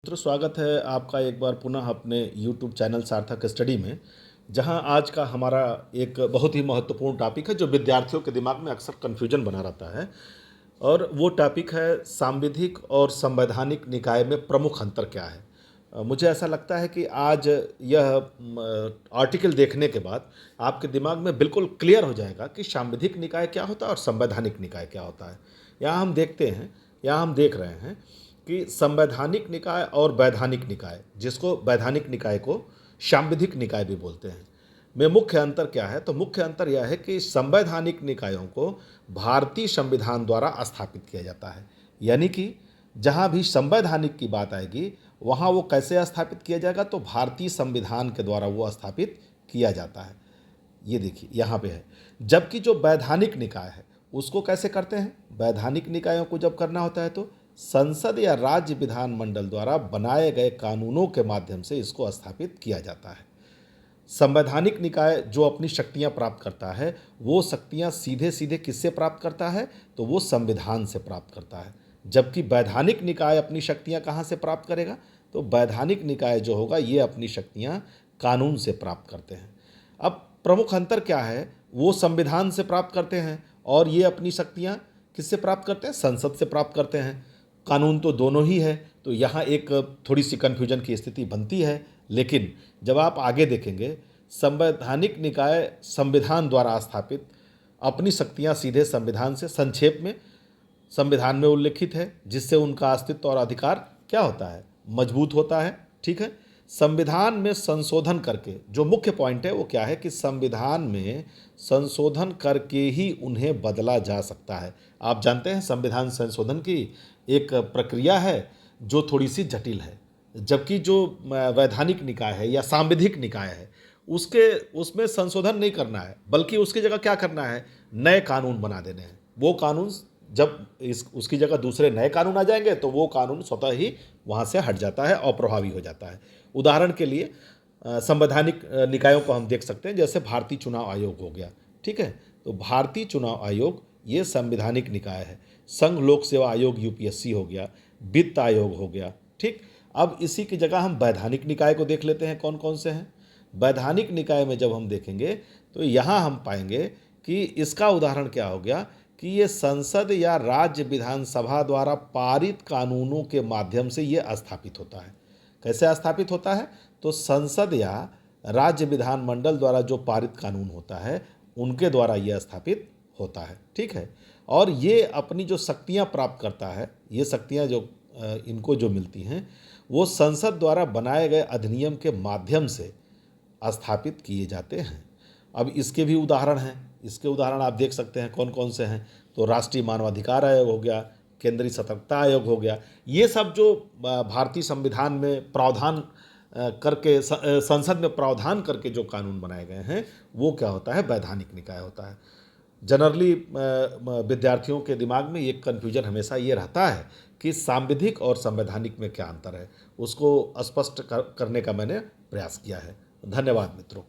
मित्रों, स्वागत है आपका एक बार पुनः अपने YouTube चैनल सार्थक स्टडी में। जहां आज का हमारा एक बहुत ही महत्वपूर्ण टॉपिक है जो विद्यार्थियों के दिमाग में अक्सर कन्फ्यूजन बना रहता है, और वो टॉपिक है सांविधिक और संवैधानिक निकाय में प्रमुख अंतर क्या है। मुझे ऐसा लगता है कि आज यह आर्टिकल देखने के बाद आपके दिमाग में बिल्कुल क्लियर हो जाएगा कि सांविधिक निकाय क्या होता है और संवैधानिक निकाय क्या होता है। यहाँ हम देखते हैं, यहाँ हम देख रहे हैं कि संवैधानिक निकाय और वैधानिक निकाय, जिसको वैधानिक निकाय को सांविधिक निकाय भी बोलते हैं, में मुख्य अंतर क्या है। तो मुख्य अंतर यह है कि संवैधानिक निकायों को भारतीय संविधान द्वारा स्थापित किया जाता है। यानी कि जहाँ भी संवैधानिक की बात आएगी वहाँ वो कैसे स्थापित किया जाएगा, तो भारतीय संविधान के द्वारा वो स्थापित किया जाता है। ये देखिए यहाँ पे है। जबकि जो वैधानिक निकाय है उसको कैसे करते हैं, वैधानिक निकायों को जब करना होता है तो संसद या राज्य विधानमंडल द्वारा बनाए गए कानूनों के माध्यम से इसको स्थापित किया जाता है। संवैधानिक निकाय जो अपनी शक्तियां प्राप्त करता है वो शक्तियां सीधे सीधे किससे प्राप्त करता है, तो वो संविधान से प्राप्त करता है। जबकि वैधानिक निकाय अपनी शक्तियां कहाँ से प्राप्त करेगा, तो वैधानिक निकाय जो होगा ये अपनी शक्तियां कानून से प्राप्त करते हैं। अब प्रमुख अंतर क्या है, वो संविधान से प्राप्त करते हैं और ये अपनी शक्तियां किससे प्राप्त करते हैं, संसद से प्राप्त करते हैं। कानून तो दोनों ही है, तो यहाँ एक थोड़ी सी कन्फ्यूजन की स्थिति बनती है। लेकिन जब आप आगे देखेंगे, संवैधानिक निकाय संविधान द्वारा स्थापित अपनी शक्तियाँ सीधे संविधान से, संक्षेप में संविधान में उल्लिखित है, जिससे उनका अस्तित्व और अधिकार क्या होता है, मजबूत होता है। ठीक है। संविधान में संशोधन करके, जो मुख्य पॉइंट है वो क्या है कि संविधान में संशोधन करके ही उन्हें बदला जा सकता है। आप जानते हैं संविधान संशोधन की एक प्रक्रिया है जो थोड़ी सी जटिल है। जबकि जो वैधानिक निकाय है या सांविधिक निकाय है उसमें संशोधन नहीं करना है, बल्कि उसकी जगह क्या करना है, नए कानून बना देने हैं। वो कानून जब उसकी जगह दूसरे नए कानून आ जाएंगे तो वो कानून स्वतः ही वहाँ से हट जाता है, अप्रभावी हो जाता है। उदाहरण के लिए संवैधानिक निकायों को हम देख सकते हैं, जैसे भारतीय चुनाव आयोग हो गया। ठीक है। तो भारतीय चुनाव आयोग ये संवैधानिक निकाय है। संघ लोक सेवा आयोग यूपीएससी हो गया, वित्त आयोग हो गया। ठीक। अब इसी की जगह हम वैधानिक निकाय को देख लेते हैं कौन कौन से हैं। वैधानिक निकाय में जब हम देखेंगे तो यहाँ हम पाएंगे कि इसका उदाहरण क्या हो गया कि ये संसद या राज्य विधानसभा द्वारा पारित कानूनों के माध्यम से ये स्थापित होता है। कैसे स्थापित होता है, तो संसद या राज्य विधानमंडल द्वारा जो पारित कानून होता है उनके द्वारा यह स्थापित होता है। ठीक है। और ये अपनी जो शक्तियाँ प्राप्त करता है, ये शक्तियाँ जो इनको जो मिलती हैं वो संसद द्वारा बनाए गए अधिनियम के माध्यम से स्थापित किए जाते हैं। अब इसके भी उदाहरण हैं, इसके उदाहरण आप देख सकते हैं कौन कौन से हैं। तो राष्ट्रीय मानवाधिकार आयोग हो गया, केंद्रीय सतर्कता आयोग हो गया। ये सब जो भारतीय संविधान में प्रावधान करके संसद में प्रावधान करके जो कानून बनाए गए हैं वो क्या होता है, वैधानिक निकाय होता है। जनरली विद्यार्थियों के दिमाग में एक कन्फ्यूजन हमेशा ये रहता है कि सांविधिक और संवैधानिक में क्या अंतर है, उसको स्पष्ट करने का मैंने प्रयास किया है। धन्यवाद मित्रों।